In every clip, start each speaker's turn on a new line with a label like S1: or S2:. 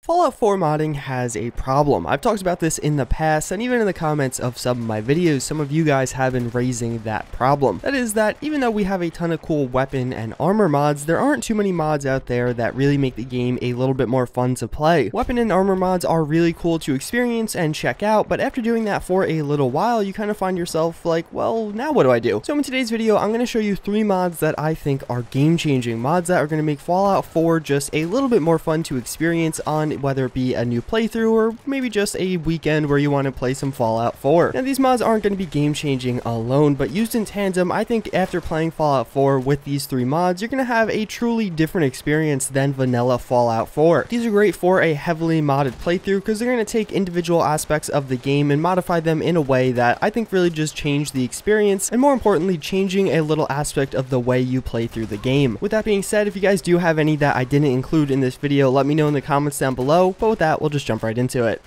S1: Fallout 4 modding has a problem. I've talked about this in the past, and even in the comments of some of my videos, some of you guys have been raising that problem. That is that even though we have a ton of cool weapon and armor mods, there aren't too many mods out there that really make the game a little bit more fun to play. Weapon and armor mods are really cool to experience and check out, but after doing that for a little while, you kind of find yourself like, well, now what do I do? So in today's video, I'm going to show you 3 mods that I think are game-changing, mods that are going to make Fallout 4 just a little bit more fun to experience on whether it be a new playthrough or maybe just a weekend where you want to play some Fallout 4. Now these mods aren't going to be game changing alone, but used in tandem, I think after playing Fallout 4 with these 3 mods, you're going to have a truly different experience than vanilla Fallout 4. These are great for a heavily modded playthrough because they're going to take individual aspects of the game and modify them in a way that I think really just change the experience, and more importantly, changing a little aspect of the way you play through the game. With that being said, if you guys do have any that I didn't include in this video, let me know in the comments down below. But with that, we'll just jump right into it.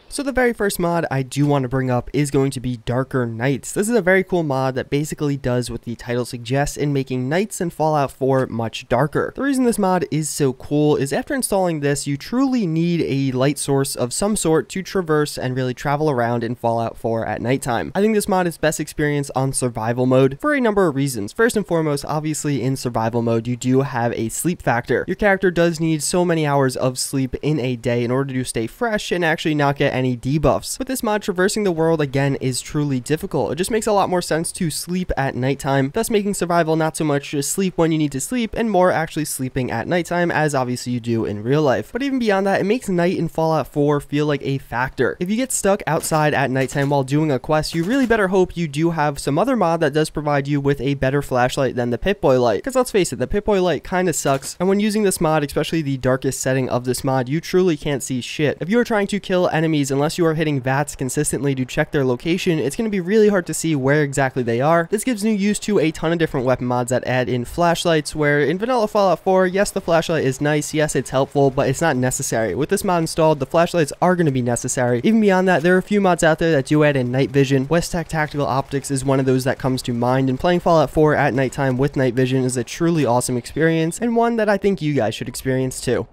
S1: So the very first mod I do want to bring up is going to be Darker Nights. This is a very cool mod that basically does what the title suggests in making nights in Fallout 4 much darker. The reason this mod is so cool is after installing this, you truly need a light source of some sort to traverse and really travel around in Fallout 4 at nighttime. I think this mod is best experienced on survival mode for a number of reasons. First and foremost, obviously in survival mode, you do have a sleep factor. Your character does need so many hours of sleep in a day in order to stay fresh and actually not get any debuffs. With this mod, traversing the world again is truly difficult. It just makes a lot more sense to sleep at nighttime, thus making survival not so much just sleep when you need to sleep and more actually sleeping at nighttime, as obviously you do in real life. But even beyond that, it makes night in Fallout 4 feel like a factor. If you get stuck outside at nighttime while doing a quest, you really better hope you do have some other mod that does provide you with a better flashlight than the Pip-Boy light. Because let's face it, the Pip-Boy light kind of sucks, and when using this mod, especially the darkest setting of this mod, you truly can't see shit. If you are trying to kill enemies, unless you are hitting VATS consistently to check their location, it's going to be really hard to see where exactly they are. This gives new use to a ton of different weapon mods that add in flashlights, where in vanilla Fallout 4, yes, the flashlight is nice, yes, it's helpful, but it's not necessary. With this mod installed, the flashlights are going to be necessary. Even beyond that, there are a few mods out there that do add in night vision. Westech Tactical Optics is one of those that comes to mind, and playing Fallout 4 at nighttime with night vision is a truly awesome experience, and one that I think you guys should experience too.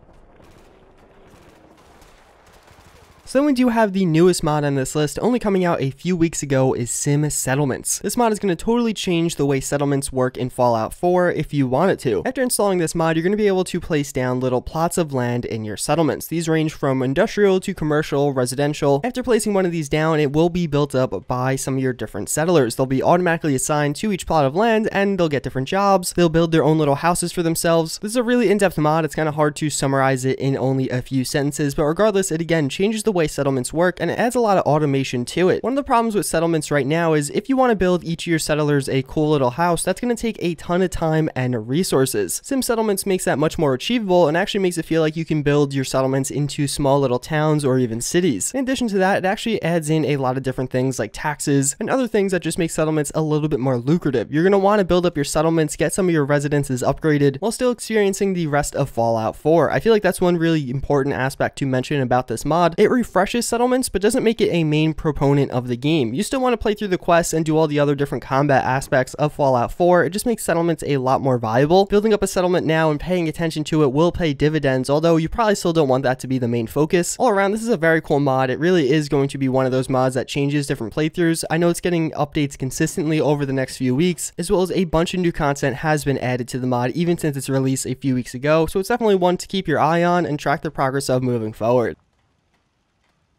S1: So then we do have the newest mod on this list, only coming out a few weeks ago, is Sim Settlements. This mod is going to totally change the way settlements work in Fallout 4 if you want it to. After installing this mod, you're going to be able to place down little plots of land in your settlements. These range from industrial to commercial, residential. After placing one of these down, it will be built up by some of your different settlers. They'll be automatically assigned to each plot of land, and they'll get different jobs. They'll build their own little houses for themselves. This is a really in-depth mod. It's kind of hard to summarize it in only a few sentences, but regardless, it again changes the way settlements work, and it adds a lot of automation to it. One of the problems with settlements right now is if you want to build each of your settlers a cool little house, that's going to take a ton of time and resources. Sim Settlements makes that much more achievable and actually makes it feel like you can build your settlements into small little towns or even cities. In addition to that, it actually adds in a lot of different things like taxes and other things that just make settlements a little bit more lucrative. You're going to want to build up your settlements, get some of your residences upgraded while still experiencing the rest of Fallout 4. I feel like that's one really important aspect to mention about this mod. It refreshes settlements, but doesn't make it a main proponent of the game. You still want to play through the quests and do all the other different combat aspects of Fallout 4. It just makes settlements a lot more viable. Building up a settlement now and paying attention to it will pay dividends, although you probably still don't want that to be the main focus. All around, this is a very cool mod. It really is going to be one of those mods that changes different playthroughs. I know it's getting updates consistently over the next few weeks, as well as a bunch of new content has been added to the mod even since its release a few weeks ago, so it's definitely one to keep your eye on and track the progress of moving forward.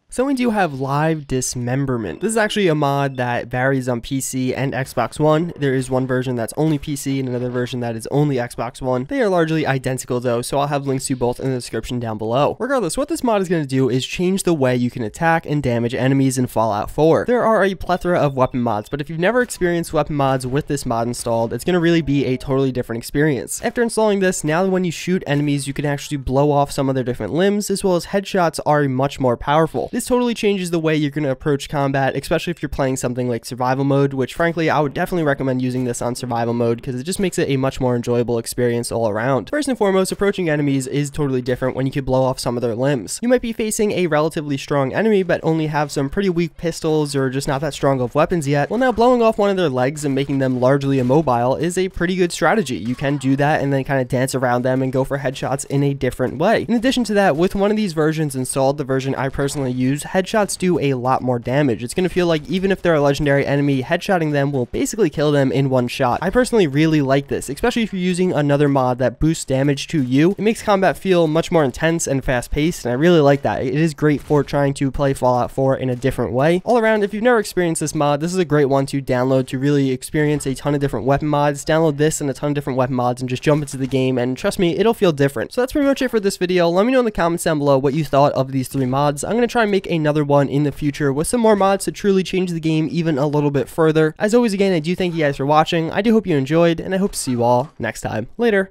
S1: So we do have Live Dismemberment. This is actually a mod that varies on PC and Xbox One. There is one version that's only PC and another version that is only Xbox One. They are largely identical though, so I'll have links to both in the description down below. Regardless, what this mod is going to do is change the way you can attack and damage enemies in Fallout 4. There are a plethora of weapon mods, but if you've never experienced weapon mods with this mod installed, it's going to really be a totally different experience. After installing this, now when you shoot enemies, you can actually blow off some of their different limbs, as well as headshots are much more powerful. This this totally changes the way you're going to approach combat, especially if you're playing something like survival mode, which frankly I would definitely recommend using this on survival mode because it just makes it a much more enjoyable experience all around. First and foremost, approaching enemies is totally different when you can blow off some of their limbs. You might be facing a relatively strong enemy but only have some pretty weak pistols or just not that strong of weapons yet. Well, now blowing off one of their legs and making them largely immobile is a pretty good strategy. You can do that and then kind of dance around them and go for headshots in a different way. In addition to that, with one of these versions installed, the version I personally use, headshots do a lot more damage. It's going to feel like even if they're a legendary enemy, headshotting them will basically kill them in one shot. I personally really like this, especially if you're using another mod that boosts damage to you. It makes combat feel much more intense and fast-paced, and I really like that. It is great for trying to play Fallout 4 in a different way. All around, if you've never experienced this mod, this is a great one to download to really experience a ton of different weapon mods. Download this and a ton of different weapon mods and just jump into the game, and trust me, it'll feel different. So that's pretty much it for this video. Let me know in the comments down below what you thought of these 3 mods. I'm going to try and make another one in the future with some more mods to truly change the game even a little bit further. As always, again, I do thank you guys for watching. I do hope you enjoyed, and I hope to see you all next time. Later.